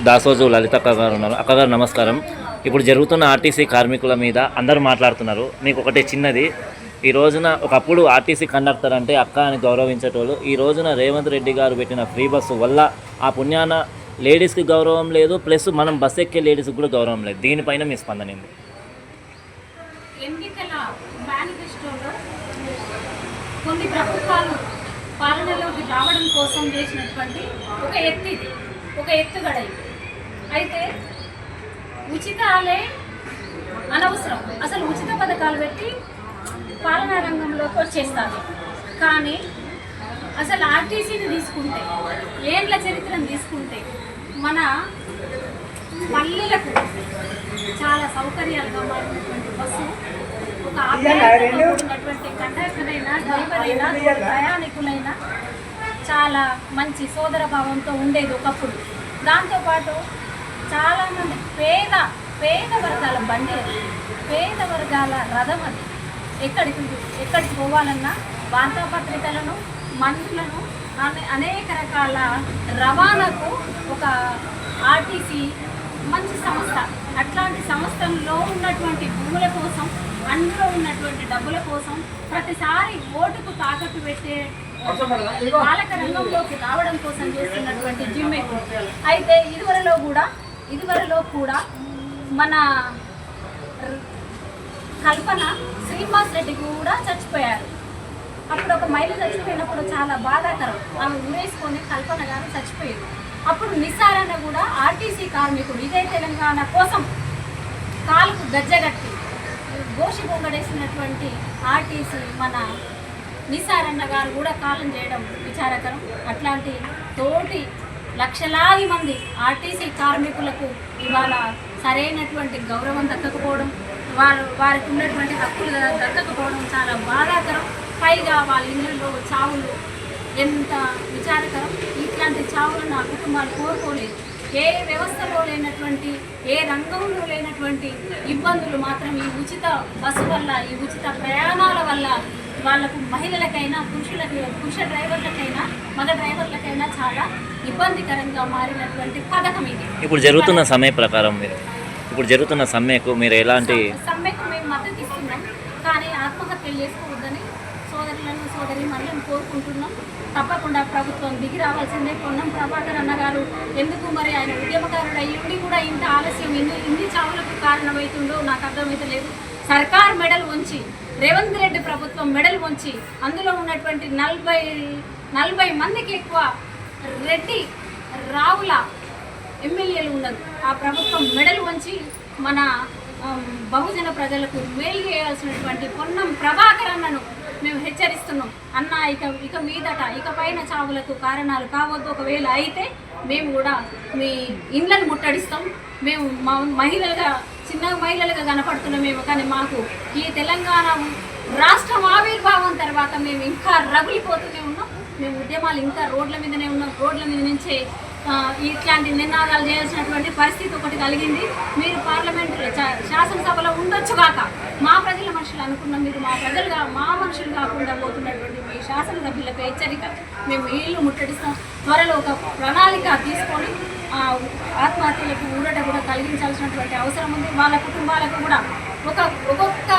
దాసోజు లలిత అక్క గారు ఉన్నారు. అక్క గారు నమస్కారం. ఇప్పుడు జరుగుతున్న ఆర్టీసీ కార్మికుల మీద అందరూ మాట్లాడుతున్నారు. మీకు ఒకటి చిన్నది, ఈ రోజున ఒకప్పుడు ఆర్టీసీ కండక్టర్ అంటే అక్క అని గౌరవించేటోళ్ళు. ఈ రోజున రేవంత్ రెడ్డి గారు పెట్టిన ఫ్రీ బస్సు వల్ల ఆ పుణ్యాన లేడీస్కి గౌరవం లేదు, ప్లస్ మనం బస్ ఎక్కే లేడీస్కి కూడా గౌరవం లేదు. దీనిపైన మీ స్పందన ఏంది? ఎన్నికల మేనిఫెస్టోలో కొన్ని ప్రభుత్వాలు పాలనలోకి రావడం కోసం చేసినటువంటి ఒక ఎత్తుగడ. అయితే ఉచితాలే అనవసరం, అసలు ఉచిత పథకాలు పెట్టి పాలనా రంగంలోకి వచ్చేస్తారు. కానీ అసలు ఆర్టీసీని తీసుకుంటే, ఏండ్ల చరిత్రను తీసుకుంటే, మన పల్లెలకు చాలా సౌకర్యాలుగా మారినటువంటి బస్సు, ఒక ఆప్యాయతతో కూడినటువంటి కండక్టర్ అయినా, డ్రైవర్ అయినా, ప్రయాణికులైనా చాలా మంచి సోదర భావంతో ఉండేది ఒకప్పుడు. దాంతోపాటు చాలామంది పేద వర్గాల బండి అది, పేద వర్గాల రథం అది. ఎక్కడికి పోవాలన్నా వార్తాపత్రికలను, మందులను, అనేక రకాల రవాణాకు ఒక ఆర్టీసీ మంచి సంస్థ. అట్లాంటి సంస్థల్లో ఉన్నటువంటి భూముల కోసం, అందులో ఉన్నటువంటి డబ్బుల కోసం ప్రతిసారి ఓటుకు తాకట్టు పెట్టే పాలక రంగంలోకి రావడం కోసం చేస్తున్నటువంటి జిమ్మే. అయితే ఇదివరలో కూడా మన కల్పన శ్రీనివాస్ రెడ్డి కూడా చచ్చిపోయారు. అప్పుడు ఒక మహిళ చచ్చిపోయినప్పుడు చాలా బాధాకరం. ఆమె ఊరేసుకొని కల్పన గారు చచ్చిపోయారు. అప్పుడు నిసారన్న కూడా ఆర్టీసీ కార్మికుడు ఇదే తెలంగాణ కోసం కాలుకు గజ్జగట్టి గోషి బొంగడేసినటువంటి ఆర్టీసీ మన నిసారన్న గారు కూడా కాలం చేయడం విచారకరం. అట్లాంటి తోటి లక్షలాది మంది ఆర్టీసీ కార్మికులకు ఇవాళ సరైనటువంటి గౌరవం దక్కకపోవడం, వారికి ఉన్నటువంటి హక్కులు దక్కకపోవడం చాలా బాధాకరం. పైగా వాళ్ళ ఇళ్ళల్లో చావులు ఎంత విచారకరం. ఇట్లాంటి చావులను ఆ కుటుంబాలు కోరుకోలేదు. ఏ వ్యవస్థలో లేనటువంటి, ఏ రంగంలో లేనటువంటి ఇబ్బందులు మాత్రం ఈ ఉచిత బస్సు వల్ల, ఈ ఉచిత ప్రయాణాల వల్ల వాళ్లకు, మహిళలకైనా, పురుష డ్రైవర్లకైనా, మగ డ్రైవర్లకైనా చాలా ఇబ్బందికరంగా మారినటువంటి పథకం ఇది. ఇప్పుడు జరుగుతున్న సమ్మె ప్రకారం సమ్మెకు మీరు ఎలాంటి? సమ్మెకు మేము మద్దతు ఇస్తున్నాం, కానీ ఆత్మహత్యలు చేసుకోవద్దని సోదరిమణులను కోరుకుంటున్నాం. తప్పకుండా ప్రభుత్వం దిగి రావాల్సిందే. పొన్నం ప్రభాకర్ అన్న గారు ఎందుకు మరి ఆయన ఉద్యమకారుడు అయ్యుండి కూడా ఇంత ఆలస్యం, ఇన్ని చావులకు కారణమవుతుందో నాకు అర్థమైతే లేదు. సర్కార్ మెడల్ ఉంచి, రేవంత్ రెడ్డి ప్రభుత్వం మెడల్ ఉంచి, అందులో ఉన్నటువంటి 40 మందికి ఎక్కువ రెడ్డి రావుల ఎమ్మెల్యేలు ఉన్నారు. ఆ ప్రభుత్వం మెడల్ వంచి మన బహుజన ప్రజలకు మేలు చేయాల్సినటువంటి పొన్నం ప్రభాకర్ అన్నను మేము హెచ్చరిస్తున్నాం. అన్న ఇకపైన చావులకు కారణాలు కావద్దు. ఒకవేళ అయితే మేము కూడా మీ ఇండ్లను ముట్టడిస్తాం. మేము చిన్న మహిళలుగా కనపడుతున్నామేమో, కానీ మాకు ఈ తెలంగాణ రాష్ట్రం ఆవిర్భావం తర్వాత మేము ఇంకా రగులిపోతూనే ఉన్నాం. మేము ఉద్యమాలు ఇంకా రోడ్ల మీదనే ఉన్నాం. రోడ్ల మీద నుంచే ఇట్లాంటి నినాదాలు చేయాల్సినటువంటి పరిస్థితి ఒకటి కలిగింది. మీరు పార్లమెంటు శాసనసభలో ఉండొచ్చు కాక, మా ప్రజల మనుషులు అనుకున్నాం. మీరు మా మనుషులు కాకుండా పోతున్నటువంటి మీ శాసనసభ్యులకు హెచ్చరిక. మేము ఇల్లు ముట్టడిస్తాం. త్వరలో ఒక ప్రణాళిక తీసుకొని ఆత్మహత్యలకు ఊరట కూడా కలిగించాల్సినటువంటి అవసరం ఉంది. వాళ్ళ కుటుంబాలకు కూడా ఒక్కొక్క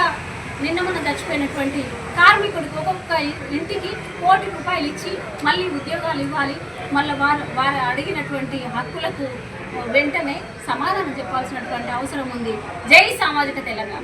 నిన్న చచ్చిపోయినటువంటి కార్మికుడికి ఒక్కొక్క ఇంటికి ₹1,00,00,000 ఇచ్చి మళ్ళీ ఉద్యోగాలు ఇవ్వాలి. మళ్ళీ వారు అడిగినటువంటి హక్కులకు వెంటనే సమాధానం చెప్పాల్సినటువంటి అవసరం ఉంది. జై సామాజిక తెలంగాణ.